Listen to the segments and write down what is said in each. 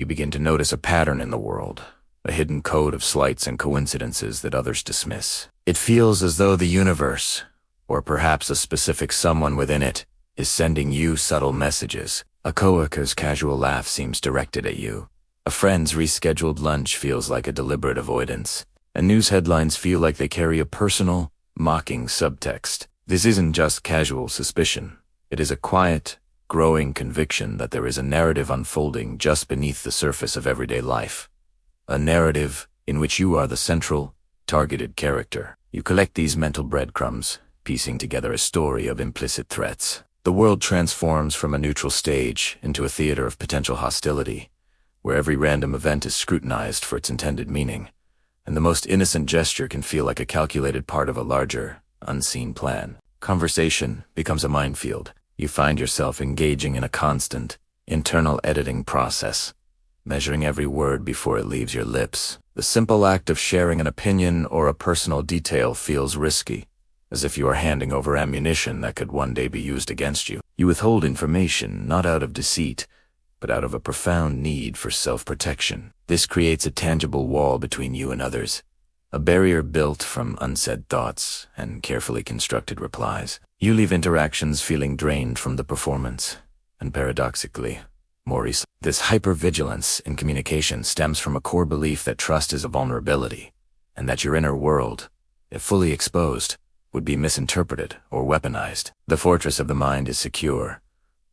You begin to notice a pattern in the world, a hidden code of slights and coincidences that others dismiss. It feels as though the universe, or perhaps a specific someone within it, is sending you subtle messages. A coworker's casual laugh seems directed at you. A friend's rescheduled lunch feels like a deliberate avoidance. And news headlines feel like they carry a personal, mocking subtext. This isn't just casual suspicion. It is a quiet, growing conviction that there is a narrative unfolding just beneath the surface of everyday life. A narrative in which you are the central, targeted character. You collect these mental breadcrumbs, piecing together a story of implicit threats. The world transforms from a neutral stage into a theater of potential hostility, where every random event is scrutinized for its intended meaning, and the most innocent gesture can feel like a calculated part of a larger, unseen plan. Conversation becomes a minefield. You find yourself engaging in a constant, internal editing process, measuring every word before it leaves your lips. The simple act of sharing an opinion or a personal detail feels risky, as if you are handing over ammunition that could one day be used against you. You withhold information not out of deceit, but out of a profound need for self-protection. This creates a tangible wall between you and others, a barrier built from unsaid thoughts and carefully constructed replies. You leave interactions feeling drained from the performance, and paradoxically, more easily. This hypervigilance in communication stems from a core belief that trust is a vulnerability, and that your inner world, if fully exposed, would be misinterpreted or weaponized. The fortress of the mind is secure,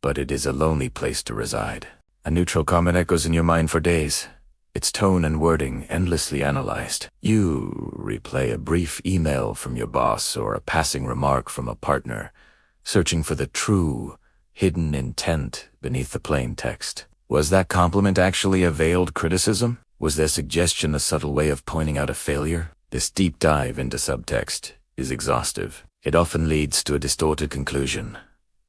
but it is a lonely place to reside. A neutral comment echoes in your mind for days, its tone and wording endlessly analyzed. You replay a brief email from your boss or a passing remark from a partner, searching for the true, hidden intent beneath the plain text. Was that compliment actually a veiled criticism? Was their suggestion a subtle way of pointing out a failure? This deep dive into subtext is exhaustive. It often leads to a distorted conclusion,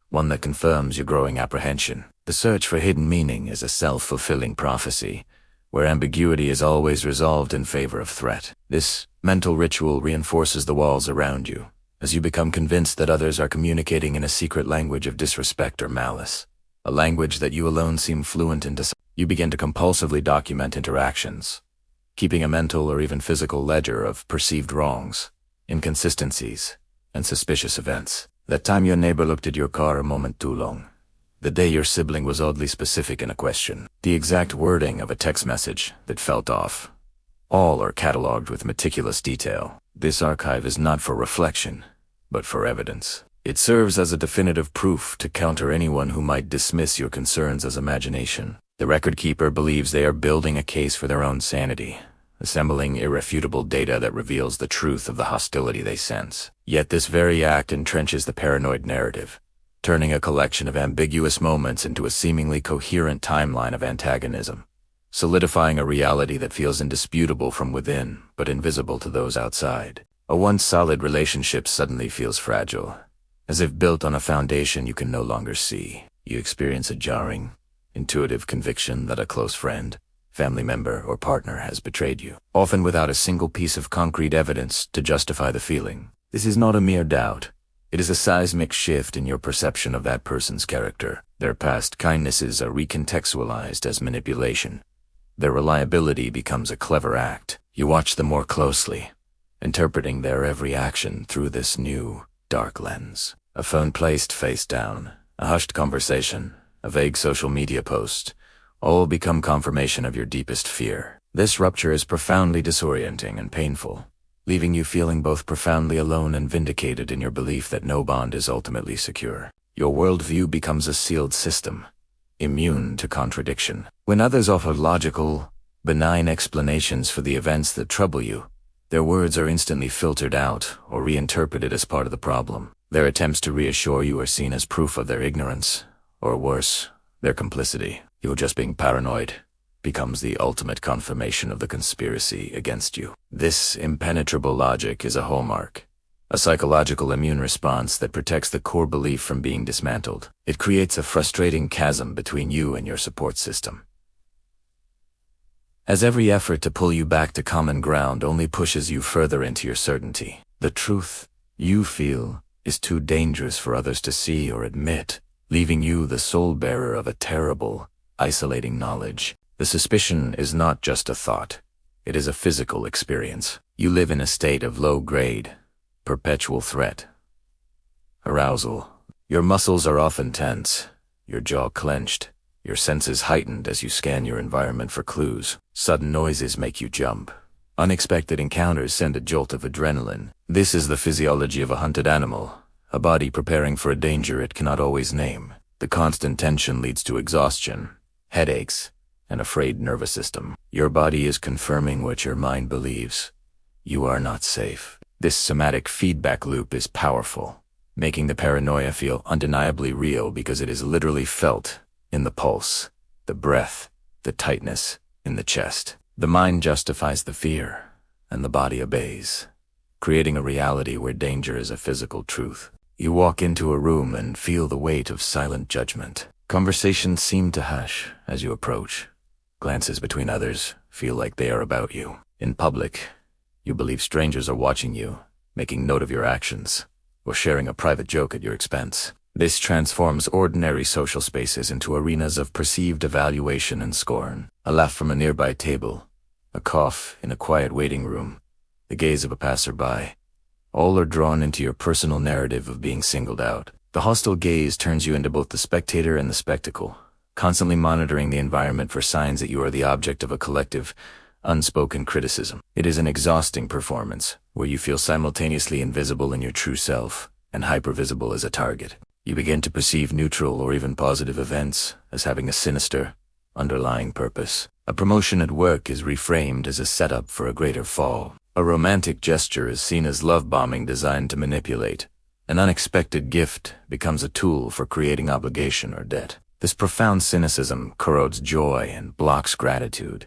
one that confirms your growing apprehension. The search for hidden meaning is a self-fulfilling prophecy, where ambiguity is always resolved in favor of threat. This mental ritual reinforces the walls around you, as you become convinced that others are communicating in a secret language of disrespect or malice, a language that you alone seem fluent in. You begin to compulsively document interactions, keeping a mental or even physical ledger of perceived wrongs, inconsistencies, and suspicious events. That time your neighbor looked at your car a moment too long. The day your sibling was oddly specific in a question. The exact wording of a text message that felt off. All are cataloged with meticulous detail. This archive is not for reflection, but for evidence. It serves as a definitive proof to counter anyone who might dismiss your concerns as imagination. The record keeper believes they are building a case for their own sanity, assembling irrefutable data that reveals the truth of the hostility they sense. Yet this very act entrenches the paranoid narrative, turning a collection of ambiguous moments into a seemingly coherent timeline of antagonism, solidifying a reality that feels indisputable from within, but invisible to those outside. A once solid relationship suddenly feels fragile, as if built on a foundation you can no longer see. You experience a jarring, intuitive conviction that a close friend, family member, or partner has betrayed you, often without a single piece of concrete evidence to justify the feeling. This is not a mere doubt. It is a seismic shift in your perception of that person's character. Their past kindnesses are recontextualized as manipulation. Their reliability becomes a clever act. You watch them more closely, interpreting their every action through this new, dark lens. A phone placed face down, a hushed conversation, a vague social media post, all become confirmation of your deepest fear. This rupture is profoundly disorienting and painful, leaving you feeling both profoundly alone and vindicated in your belief that no bond is ultimately secure. Your worldview becomes a sealed system, immune to contradiction. When others offer logical, benign explanations for the events that trouble you, their words are instantly filtered out or reinterpreted as part of the problem. Their attempts to reassure you are seen as proof of their ignorance, or worse, their complicity. You're just being paranoid becomes the ultimate confirmation of the conspiracy against you. This impenetrable logic is a hallmark, a psychological immune response that protects the core belief from being dismantled. It creates a frustrating chasm between you and your support system, as every effort to pull you back to common ground only pushes you further into your certainty. The truth you feel is too dangerous for others to see or admit, leaving you the sole bearer of a terrible, isolating knowledge. The suspicion is not just a thought. It is a physical experience. You live in a state of low-grade, perpetual threat. Arousal. Your muscles are often tense, your jaw clenched, your senses heightened as you scan your environment for clues. Sudden noises make you jump. Unexpected encounters send a jolt of adrenaline. This is the physiology of a hunted animal, a body preparing for a danger it cannot always name. The constant tension leads to exhaustion, headaches, and a frayed nervous system. Your body is confirming what your mind believes. You are not safe. This somatic feedback loop is powerful, making the paranoia feel undeniably real because it is literally felt in the pulse, the breath, the tightness in the chest. The mind justifies the fear, and the body obeys, creating a reality where danger is a physical truth. You walk into a room and feel the weight of silent judgment. Conversations seem to hush as you approach. Glances between others feel like they are about you. In public, you believe strangers are watching you, making note of your actions, or sharing a private joke at your expense. This transforms ordinary social spaces into arenas of perceived evaluation and scorn. A laugh from a nearby table, a cough in a quiet waiting room, the gaze of a passerby, all are drawn into your personal narrative of being singled out. The hostile gaze turns you into both the spectator and the spectacle, constantly monitoring the environment for signs that you are the object of a collective, unspoken criticism. It is an exhausting performance, where you feel simultaneously invisible in your true self and hypervisible as a target. You begin to perceive neutral or even positive events as having a sinister, underlying purpose. A promotion at work is reframed as a setup for a greater fall. A romantic gesture is seen as love bombing designed to manipulate. An unexpected gift becomes a tool for creating obligation or debt. This profound cynicism corrodes joy and blocks gratitude,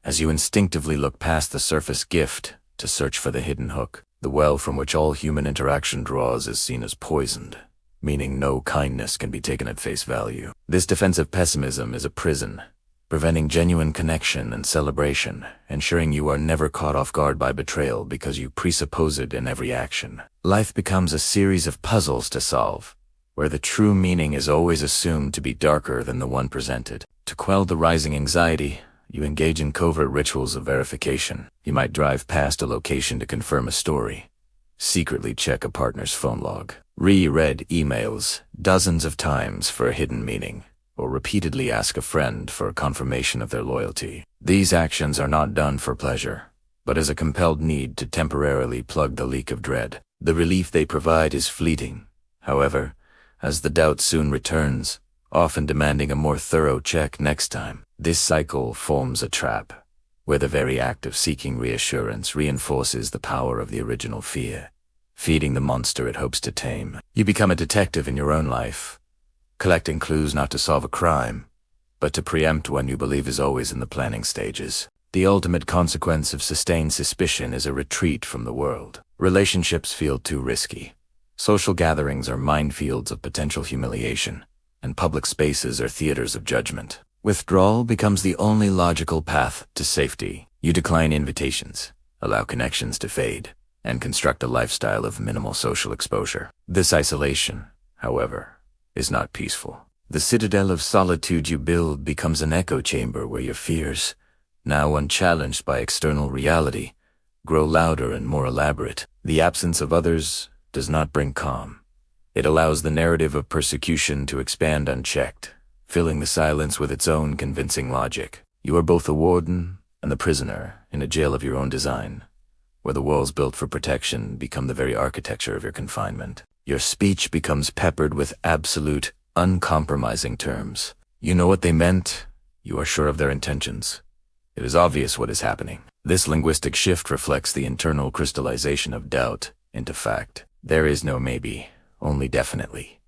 as you instinctively look past the surface gift to search for the hidden hook. The well from which all human interaction draws is seen as poisoned, meaning no kindness can be taken at face value. This defensive pessimism is a prison, preventing genuine connection and celebration, ensuring you are never caught off guard by betrayal because you presuppose it in every action. Life becomes a series of puzzles to solve, where the true meaning is always assumed to be darker than the one presented. To quell the rising anxiety, you engage in covert rituals of verification. You might drive past a location to confirm a story, secretly check a partner's phone log, reread emails dozens of times for a hidden meaning, or repeatedly ask a friend for a confirmation of their loyalty. These actions are not done for pleasure, but as a compelled need to temporarily plug the leak of dread. The relief they provide is fleeting, however, as the doubt soon returns, often demanding a more thorough check next time. This cycle forms a trap, where the very act of seeking reassurance reinforces the power of the original fear, feeding the monster it hopes to tame. You become a detective in your own life, collecting clues not to solve a crime, but to preempt one you believe is always in the planning stages. The ultimate consequence of sustained suspicion is a retreat from the world. Relationships feel too risky. Social gatherings are minefields of potential humiliation, and public spaces are theaters of judgment. Withdrawal becomes the only logical path to safety. You decline invitations, allow connections to fade, and construct a lifestyle of minimal social exposure. This isolation, however, is not peaceful. The citadel of solitude you build becomes an echo chamber where your fears, now unchallenged by external reality, grow louder and more elaborate. The absence of others does not bring calm. It allows the narrative of persecution to expand unchecked, filling the silence with its own convincing logic. You are both the warden and the prisoner in a jail of your own design, where the walls built for protection become the very architecture of your confinement. Your speech becomes peppered with absolute, uncompromising terms. You know what they meant, you are sure of their intentions. It is obvious what is happening. This linguistic shift reflects the internal crystallization of doubt into fact. There is no maybe, only definitely.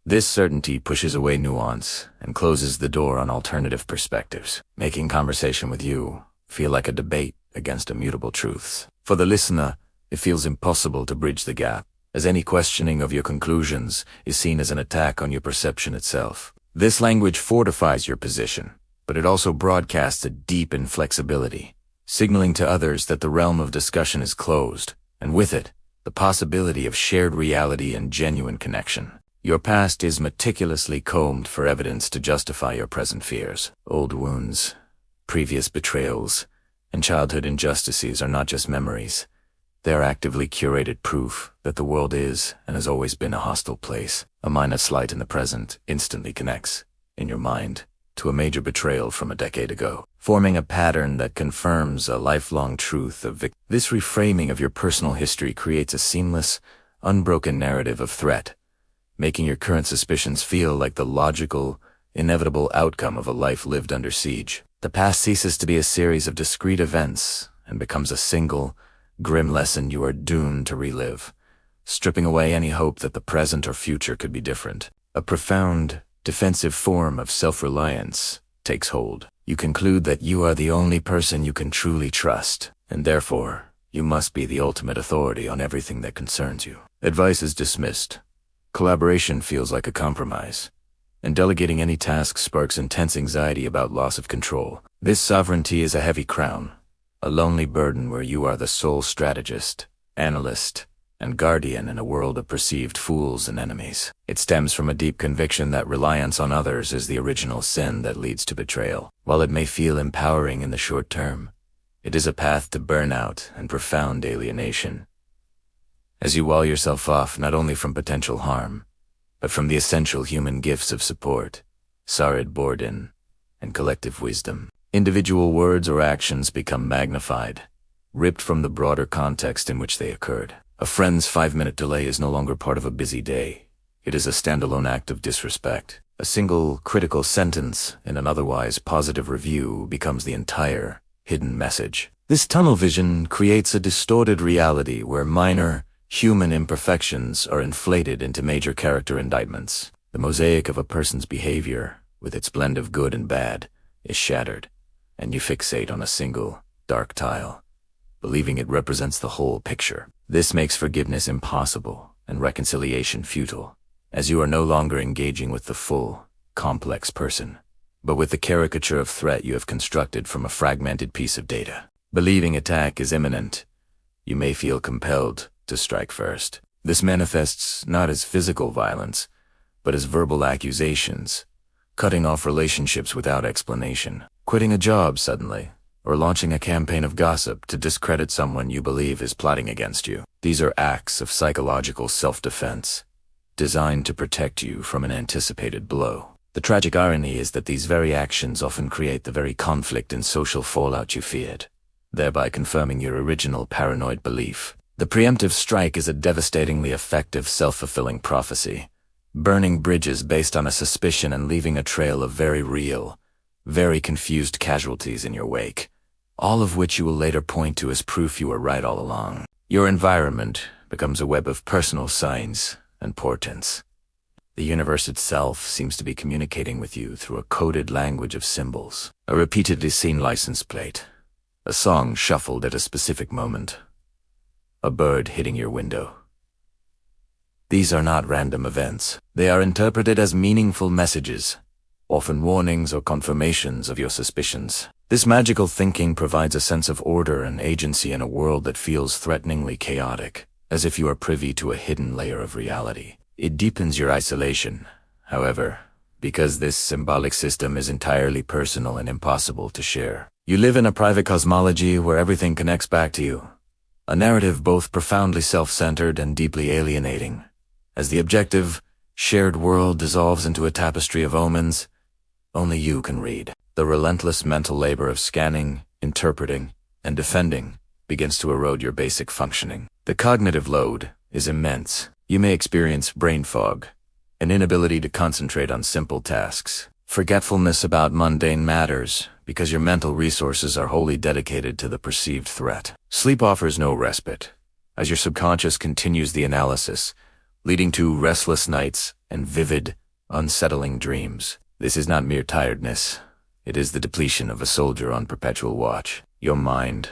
This certainty pushes away nuance and closes the door on alternative perspectives, making conversation with you feel like a debate against immutable truths. For the listener, it feels impossible to bridge the gap, as any questioning of your conclusions is seen as an attack on your perception itself. This language fortifies your position, but it also broadcasts a deep inflexibility, signaling to others that the realm of discussion is closed, and with it, the possibility of shared reality and genuine connection. Your past is meticulously combed for evidence to justify your present fears. Old wounds, previous betrayals, and childhood injustices are not just memories. They are actively curated proof that the world is and has always been a hostile place. A minor slight in the present instantly connects, in your mind, to a major betrayal from a decade ago, forming a pattern that confirms a lifelong truth of This reframing of your personal history creates a seamless, unbroken narrative of threat, making your current suspicions feel like the logical, inevitable outcome of a life lived under siege. The past ceases to be a series of discrete events and becomes a single, grim lesson you are doomed to relive, stripping away any hope that the present or future could be different. A profound, defensive form of self-reliance takes hold. You conclude that you are the only person you can truly trust, and therefore, you must be the ultimate authority on everything that concerns you. Advice is dismissed. Collaboration feels like a compromise, and delegating any task sparks intense anxiety about loss of control. This sovereignty is a heavy crown, a lonely burden where you are the sole strategist, analyst, and guardian in a world of perceived fools and enemies. It stems from a deep conviction that reliance on others is the original sin that leads to betrayal. While it may feel empowering in the short term, it is a path to burnout and profound alienation, as you wall yourself off not only from potential harm, but from the essential human gifts of support, sarid bordin, and collective wisdom. Individual words or actions become magnified, ripped from the broader context in which they occurred. A friend's 5-minute delay is no longer part of a busy day. It is a standalone act of disrespect. A single critical sentence in an otherwise positive review becomes the entire hidden message. This tunnel vision creates a distorted reality where minor, human imperfections are inflated into major character indictments. The mosaic of a person's behavior, with its blend of good and bad, is shattered, and you fixate on a single, dark tile, believing it represents the whole picture. This makes forgiveness impossible and reconciliation futile, as you are no longer engaging with the full, complex person, but with the caricature of threat you have constructed from a fragmented piece of data. Believing attack is imminent, you may feel compelled to strike first. This manifests not as physical violence, but as verbal accusations, cutting off relationships without explanation, quitting a job suddenly, or launching a campaign of gossip to discredit someone you believe is plotting against you. These are acts of psychological self-defense, designed to protect you from an anticipated blow. The tragic irony is that these very actions often create the very conflict and social fallout you feared, thereby confirming your original paranoid belief. The preemptive strike is a devastatingly effective self-fulfilling prophecy, burning bridges based on a suspicion and leaving a trail of very real, very confused casualties in your wake, all of which you will later point to as proof you were right all along. Your environment becomes a web of personal signs and portents. The universe itself seems to be communicating with you through a coded language of symbols, a repeatedly seen license plate, a song shuffled at a specific moment, a bird hitting your window. These are not random events. They are interpreted as meaningful messages, often warnings or confirmations of your suspicions. This magical thinking provides a sense of order and agency in a world that feels threateningly chaotic, as if you are privy to a hidden layer of reality. It deepens your isolation, however, because this symbolic system is entirely personal and impossible to share. You live in a private cosmology where everything connects back to you, a narrative both profoundly self-centered and deeply alienating. As the objective, shared world dissolves into a tapestry of omens only you can read. The relentless mental labor of scanning, interpreting, and defending begins to erode your basic functioning. The cognitive load is immense. You may experience brain fog, an inability to concentrate on simple tasks, forgetfulness about mundane matters because your mental resources are wholly dedicated to the perceived threat. Sleep offers no respite, as your subconscious continues the analysis, leading to restless nights and vivid, unsettling dreams. This is not mere tiredness. It is the depletion of a soldier on perpetual watch. Your mind,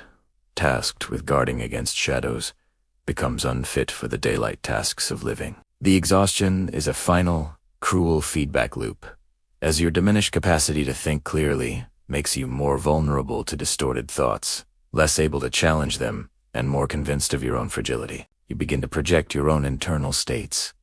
tasked with guarding against shadows, becomes unfit for the daylight tasks of living. The exhaustion is a final, cruel feedback loop, as your diminished capacity to think clearly makes you more vulnerable to distorted thoughts, less able to challenge them, and more convinced of your own fragility. You begin to project your own internal states,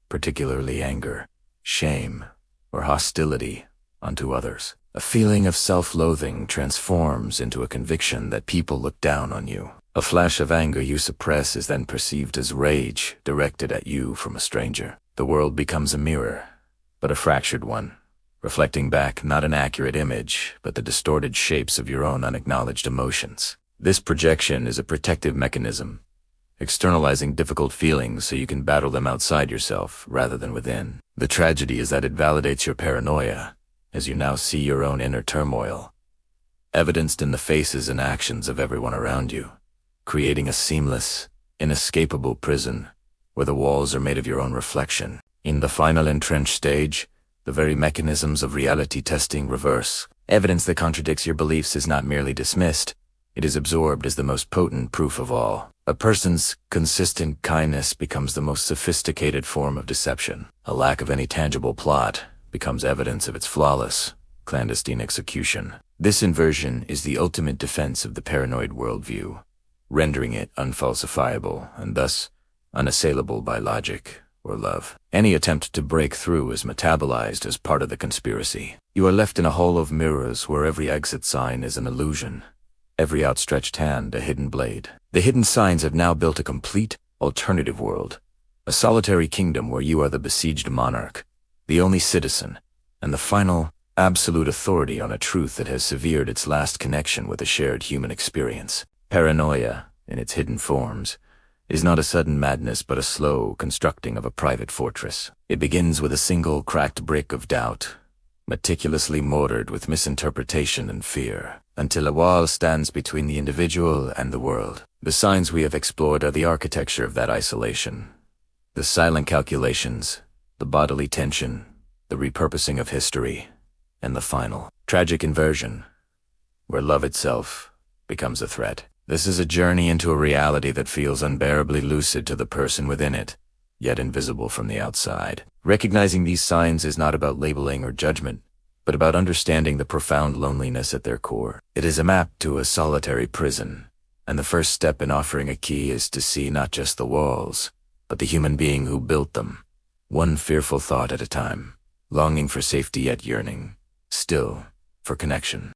particularly anger, shame, or hostility, onto others. A feeling of self-loathing transforms into a conviction that people look down on you. A flash of anger you suppress is then perceived as rage directed at you from a stranger. The world becomes a mirror, but a fractured one, reflecting back not an accurate image, but the distorted shapes of your own unacknowledged emotions. This projection is a protective mechanism, externalizing difficult feelings so you can battle them outside yourself rather than within. The tragedy is that it validates your paranoia, as you now see your own inner turmoil, evidenced in the faces and actions of everyone around you, creating a seamless, inescapable prison where the walls are made of your own reflection. In the final entrenched stage, the very mechanisms of reality testing reverse. Evidence that contradicts your beliefs is not merely dismissed, it is absorbed as the most potent proof of all. A person's consistent kindness becomes the most sophisticated form of deception. A lack of any tangible plot becomes evidence of its flawless, clandestine execution. This inversion is the ultimate defense of the paranoid worldview, rendering it unfalsifiable and thus unassailable by logic or love. Any attempt to break through is metabolized as part of the conspiracy. You are left in a hall of mirrors where every exit sign is an illusion, every outstretched hand a hidden blade. The hidden signs have now built a complete, alternative world, a solitary kingdom where you are the besieged monarch, the only citizen, and the final, absolute authority on a truth that has severed its last connection with a shared human experience. Paranoia, in its hidden forms, is not a sudden madness but a slow constructing of a private fortress. It begins with a single cracked brick of doubt, meticulously mortared with misinterpretation and fear, until a wall stands between the individual and the world. The signs we have explored are the architecture of that isolation, the silent calculations, the bodily tension, the repurposing of history, and the final, tragic inversion, where love itself becomes a threat. This is a journey into a reality that feels unbearably lucid to the person within it, yet invisible from the outside. Recognizing these signs is not about labeling or judgment, but about understanding the profound loneliness at their core. It is a map to a solitary prison, and the first step in offering a key is to see not just the walls, but the human being who built them, one fearful thought at a time, longing for safety yet yearning, still, for connection.